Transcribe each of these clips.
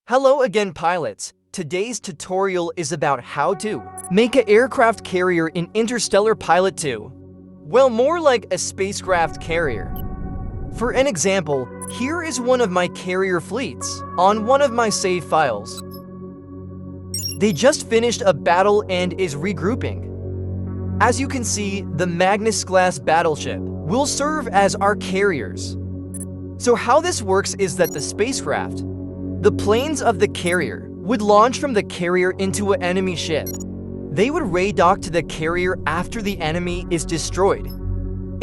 Hello again, pilots. Today's tutorial is about how to make an aircraft carrier in Interstellar Pilot 2. Well, more like a spacecraft carrier. For an example, here is one of my carrier fleets on one of my save files. They just finished a battle and is regrouping. As you can see, the Magnus-class battleship will serve as our carriers. So how this works is that the spacecraft, the planes of the carrier, would launch from the carrier into an enemy ship. They would ray dock to the carrier after the enemy is destroyed.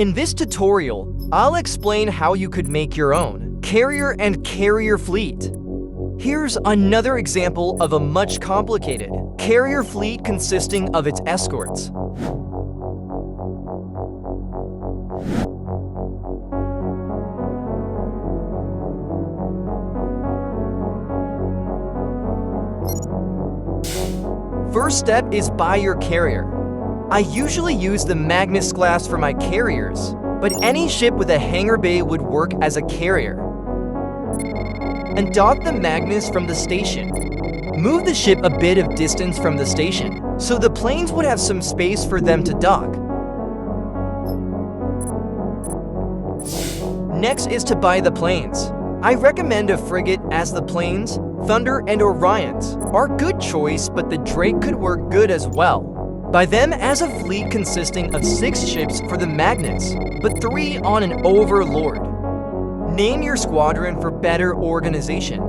In this tutorial, I'll explain how you could make your own carrier and carrier fleet. Here's another example of a much complicated carrier fleet consisting of its escorts. First step is buy your carrier. I usually use the Magnus class for my carriers, but any ship with a hangar bay would work as a carrier. And dock the Magnus from the station. Move the ship a bit of distance from the station, so the planes would have some space for them to dock. Next is to buy the planes. I recommend a frigate, as the planes, Thunder and Orions, are good choice, but the Drake could work good as well. Buy them as a fleet consisting of 6 ships for the Magnus, but 3 on an Overlord. Name your squadron for better organization.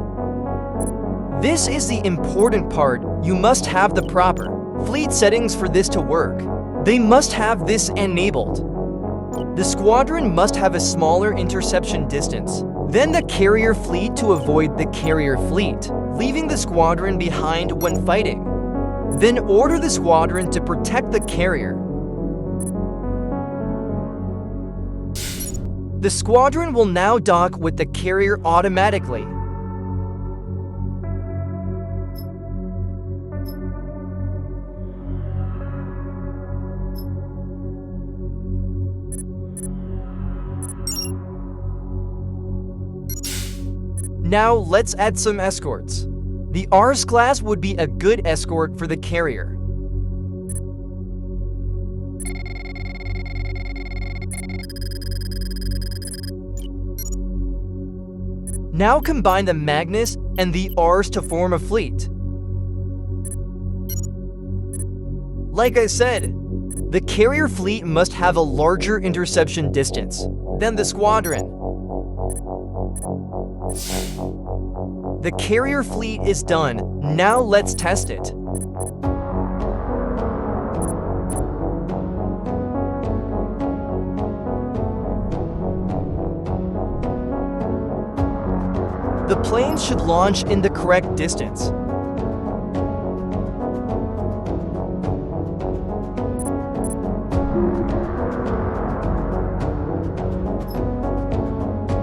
This is the important part. You must have the proper fleet settings for this to work. They must have this enabled. The squadron must have a smaller interception distance than the carrier fleet to avoid the carrier fleet leaving the squadron behind when fighting. Then order the squadron to protect the carrier. The squadron will now dock with the carrier automatically. Now let's add some escorts. The Rs class would be a good escort for the carrier. Now combine the Magnus and the Rs to form a fleet. Like I said, the carrier fleet must have a larger interception distance than the squadron. The carrier fleet is done. Now let's test it. The planes should launch in the correct distance.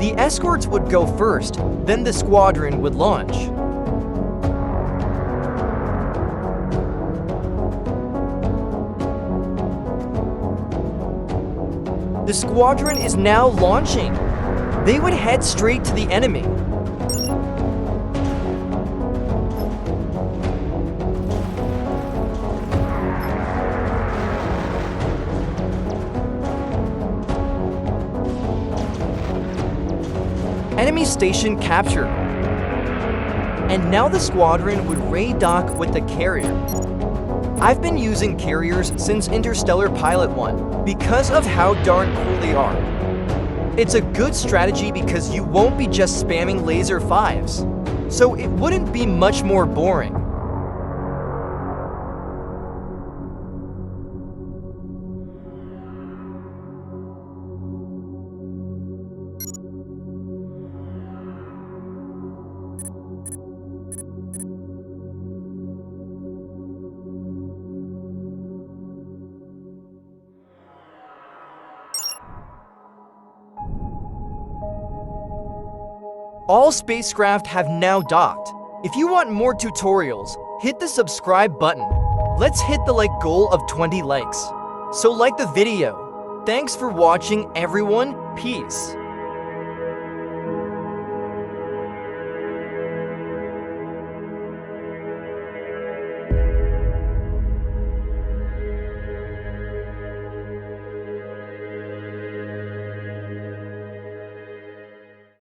The escorts would go first, then the squadron would launch. The squadron is now launching. They would head straight to the enemy. Enemy station captured. And now the squadron would ray dock with the carrier. I've been using carriers since Interstellar Pilot 1 because of how darn cool they are. It's a good strategy because you won't be just spamming laser 5s, so it wouldn't be much more boring. All spacecraft have now docked. If you want more tutorials, hit the subscribe button. Let's hit the like goal of 20 likes. So like the video. Thanks for watching, everyone. Peace.